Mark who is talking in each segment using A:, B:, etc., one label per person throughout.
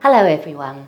A: Hello everyone.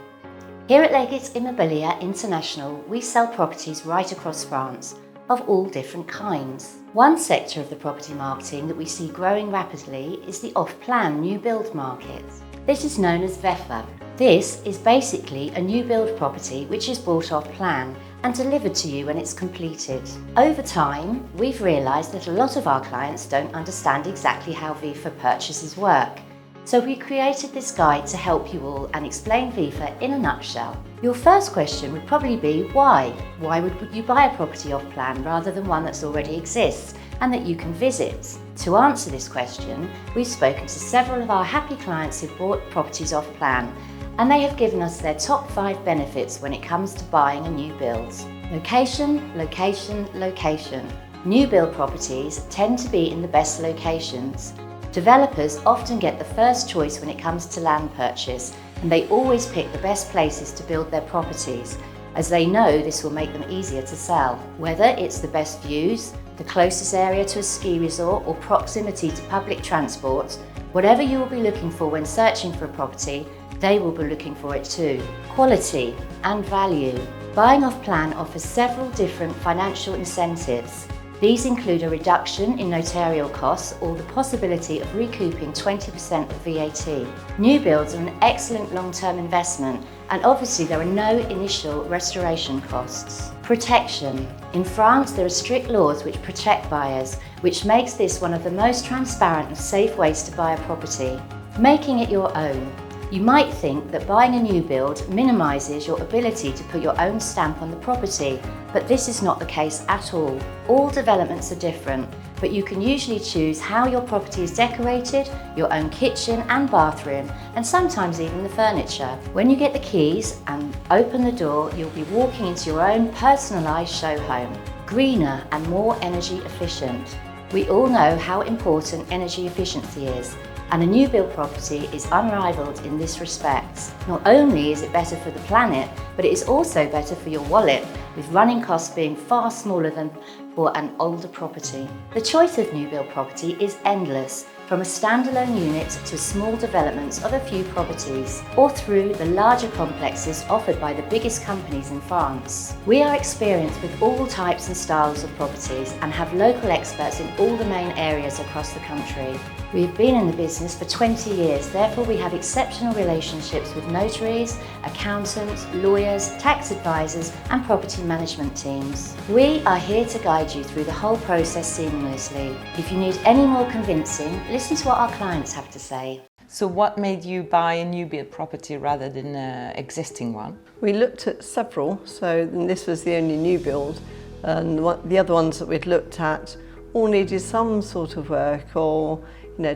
A: Here at Leggett Immobilier International, we sell properties right across France of all different kinds. One sector of the property marketing that we see growing rapidly is the off-plan new build market. This is known as VEFA. This is basically a new build property which is bought off-plan and delivered to you when it's completed. Over time, we've realised that a lot of our clients don't understand exactly how VEFA purchases work. So we created this guide to help you all and explain VEFA in a nutshell. Your first question would probably be why? Why would you buy a property off plan rather than one that already exists and that you can visit? To answer this question, we've spoken to several of our happy clients who've bought properties off plan, and they have given us their top 5 benefits when it comes to buying a new build. Location, location, location. New build properties tend to be in the best locations. Developers often get the first choice when it comes to land purchase, and they always pick the best places to build their properties, as they know this will make them easier to sell. Whether it's the best views, the closest area to a ski resort, or proximity to public transport, whatever you will be looking for when searching for a property, they will be looking for it too. Quality and value. Buying off plan offers several different financial incentives. These include a reduction in notarial costs or the possibility of recouping 20% of VAT. New builds are an excellent long-term investment, and obviously there are no initial restoration costs. Protection. In France, there are strict laws which protect buyers, which makes this one of the most transparent and safe ways to buy a property. Making it your own. You might think that buying a new build minimises your ability to put your own stamp on the property, but this is not the case at all. All developments are different, but you can usually choose how your property is decorated, your own kitchen and bathroom, and sometimes even the furniture. When you get the keys and open the door, you'll be walking into your own personalised show home. Greener and more energy efficient. We all know how important energy efficiency is, and a new build property is unrivaled in this respect. Not only is it better for the planet, but it is also better for your wallet, with running costs being far smaller than for an older property. The choice of new build property is endless, from a standalone unit to small developments of a few properties, or through the larger complexes offered by the biggest companies in France. We are experienced with all types and styles of properties and have local experts in all the main areas across the country. We have been in the business for 20 years, therefore we have exceptional relationships with notaries, accountants, lawyers, tax advisors and property management teams. We are here to guide you through the whole process seamlessly. If you need any more convincing, listen to what our clients have to say.
B: So what made you buy a new build property rather than an existing one?
C: We looked at several, so this was the only new build, and the other ones that we'd looked at all needed some sort of work or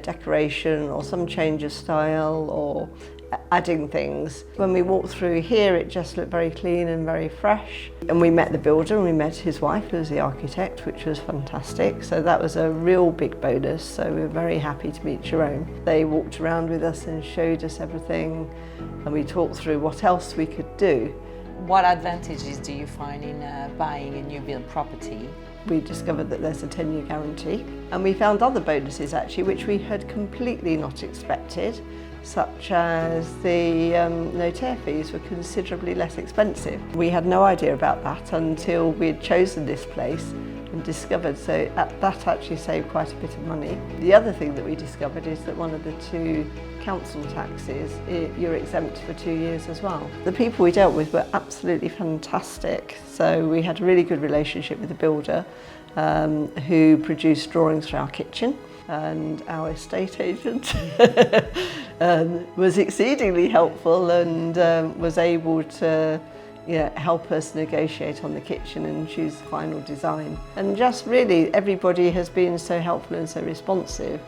C: decoration or some change of style or adding things. When we walked through here, it just looked very clean and very fresh. And we met the builder and we met his wife, who was the architect, which was fantastic. So that was a real big bonus. So we were very happy to meet Jerome. They walked around with us and showed us everything, and we talked through what else we could do.
B: What advantages do you find in buying a new build property?
C: We discovered that there's a 10-year guarantee, and we found other bonuses actually which we had completely not expected, such as the notaire fees were considerably less expensive. We had no idea about that until we had chosen this place and discovered, so that actually saved quite a bit of money. The other thing that we discovered is that one of the 2 council taxes, you're exempt for 2 years as well. The people we dealt with were absolutely fantastic, so we had a really good relationship with the builder who produced drawings for our kitchen, and our estate agent was exceedingly helpful and was able to help us negotiate on the kitchen and choose the final design. And just really everybody has been so helpful and so responsive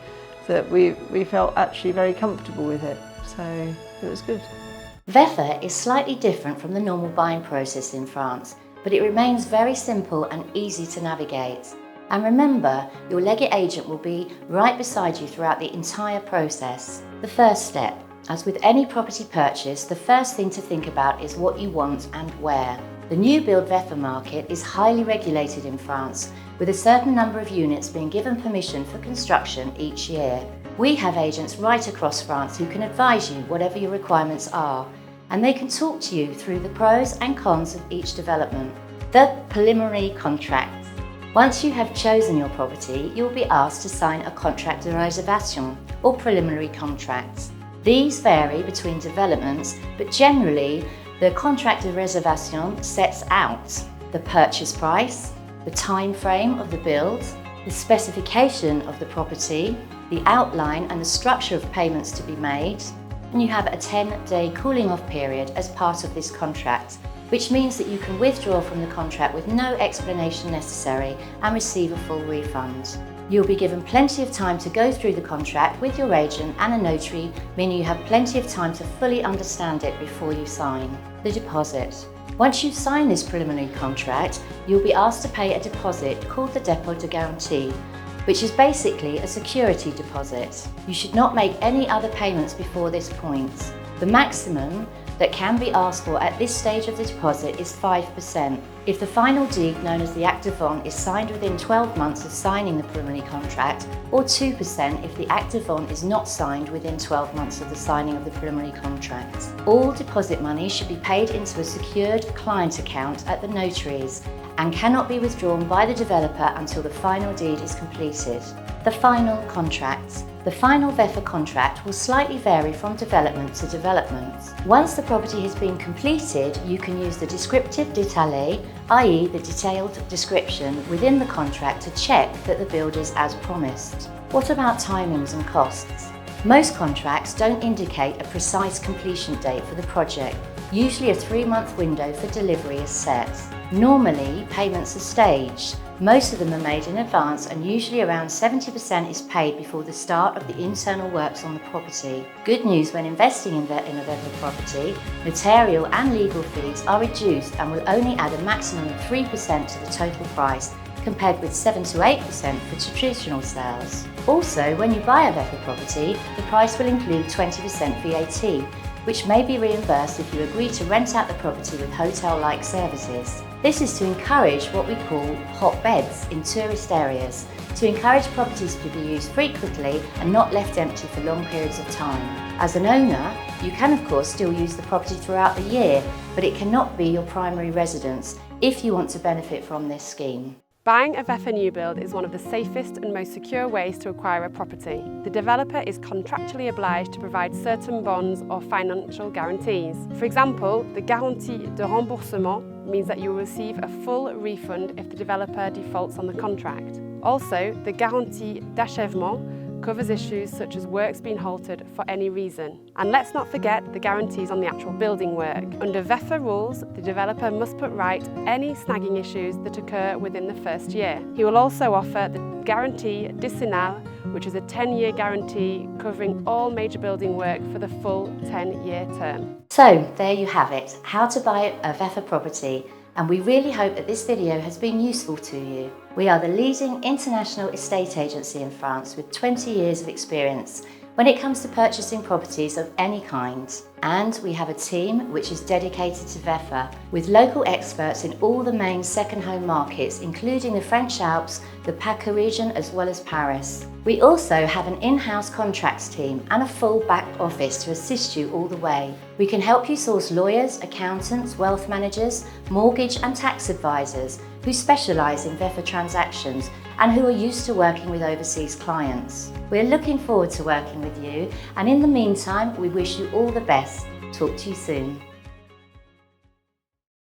C: that we felt actually very comfortable with it, so it was good.
A: VEFA is slightly different from the normal buying process in France, but it remains very simple and easy to navigate. And remember, your Leggett agent will be right beside you throughout the entire process. The first step. As with any property purchase, the first thing to think about is what you want and where. The new build VEFA market is highly regulated in France, with a certain number of units being given permission for construction each year. We have agents right across France who can advise you whatever your requirements are, and they can talk to you through the pros and cons of each development. The preliminary contract. Once you have chosen your property, you will be asked to sign a contract de réservation or preliminary contract. These vary between developments, but generally the contract de réservation sets out the purchase price, the time frame of the build, the specification of the property, the outline and the structure of payments to be made, and you have a 10-day cooling off period as part of this contract, which means that you can withdraw from the contract with no explanation necessary and receive a full refund. You'll be given plenty of time to go through the contract with your agent and a notary, meaning you have plenty of time to fully understand it before you sign. The deposit. Once you sign this preliminary contract, you'll be asked to pay a deposit called the dépôt de garantie, which is basically a security deposit. You should not make any other payments before this point. The maximum that can be asked for at this stage of the deposit is 5%. If the final deed, known as the acte de vente, is signed within 12 months of signing the preliminary contract, or 2% if the acte de vente is not signed within 12 months of the signing of the preliminary contract. All deposit money should be paid into a secured client account at the notaries and cannot be withdrawn by the developer until the final deed is completed. The final contract. The final VEFA contract will slightly vary from development to development. Once the property has been completed, you can use the descriptive détaillé, i.e. the detailed description within the contract to check that the build is as promised. What about timings and costs? Most contracts don't indicate a precise completion date for the project. Usually a 3-month window for delivery is set. Normally, payments are staged. Most of them are made in advance and usually around 70% is paid before the start of the internal works on the property. Good news when investing in a VEFA property, notarial and legal fees are reduced and will only add a maximum of 3% to the total price, compared with 7 to 8% for traditional sales. Also, when you buy a VEFA property, the price will include 20% VAT, which may be reimbursed if you agree to rent out the property with hotel-like services. This is to encourage what we call hot beds in tourist areas, to encourage properties to be used frequently and not left empty for long periods of time. As an owner, you can of course still use the property throughout the year, but it cannot be your primary residence if you want to benefit from this scheme.
D: Buying a VEFA new build is one of the safest and most secure ways to acquire a property. The developer is contractually obliged to provide certain bonds or financial guarantees. For example, the garantie de remboursement means that you will receive a full refund if the developer defaults on the contract. Also, the garantie d'achèvement covers issues such as works being halted for any reason. And let's not forget the guarantees on the actual building work. Under VEFA rules, the developer must put right any snagging issues that occur within the first year. He will also offer the guarantee décennale, which is a 10-year guarantee covering all major building work for the full 10-year term.
A: So there you have it, how to buy a VEFA property. And we really hope that this video has been useful to you. We are the leading international estate agency in France with 20 years of experience when it comes to purchasing properties of any kind. And we have a team which is dedicated to VEFA, with local experts in all the main second home markets, including the French Alps, the PACA region, as well as Paris. We also have an in-house contracts team and a full back office to assist you all the way. We can help you source lawyers, accountants, wealth managers, mortgage and tax advisors who specialise in VEFA transactions and who are used to working with overseas clients. We're looking forward to working with you, and in the meantime, we wish you all the best. Talk to you soon.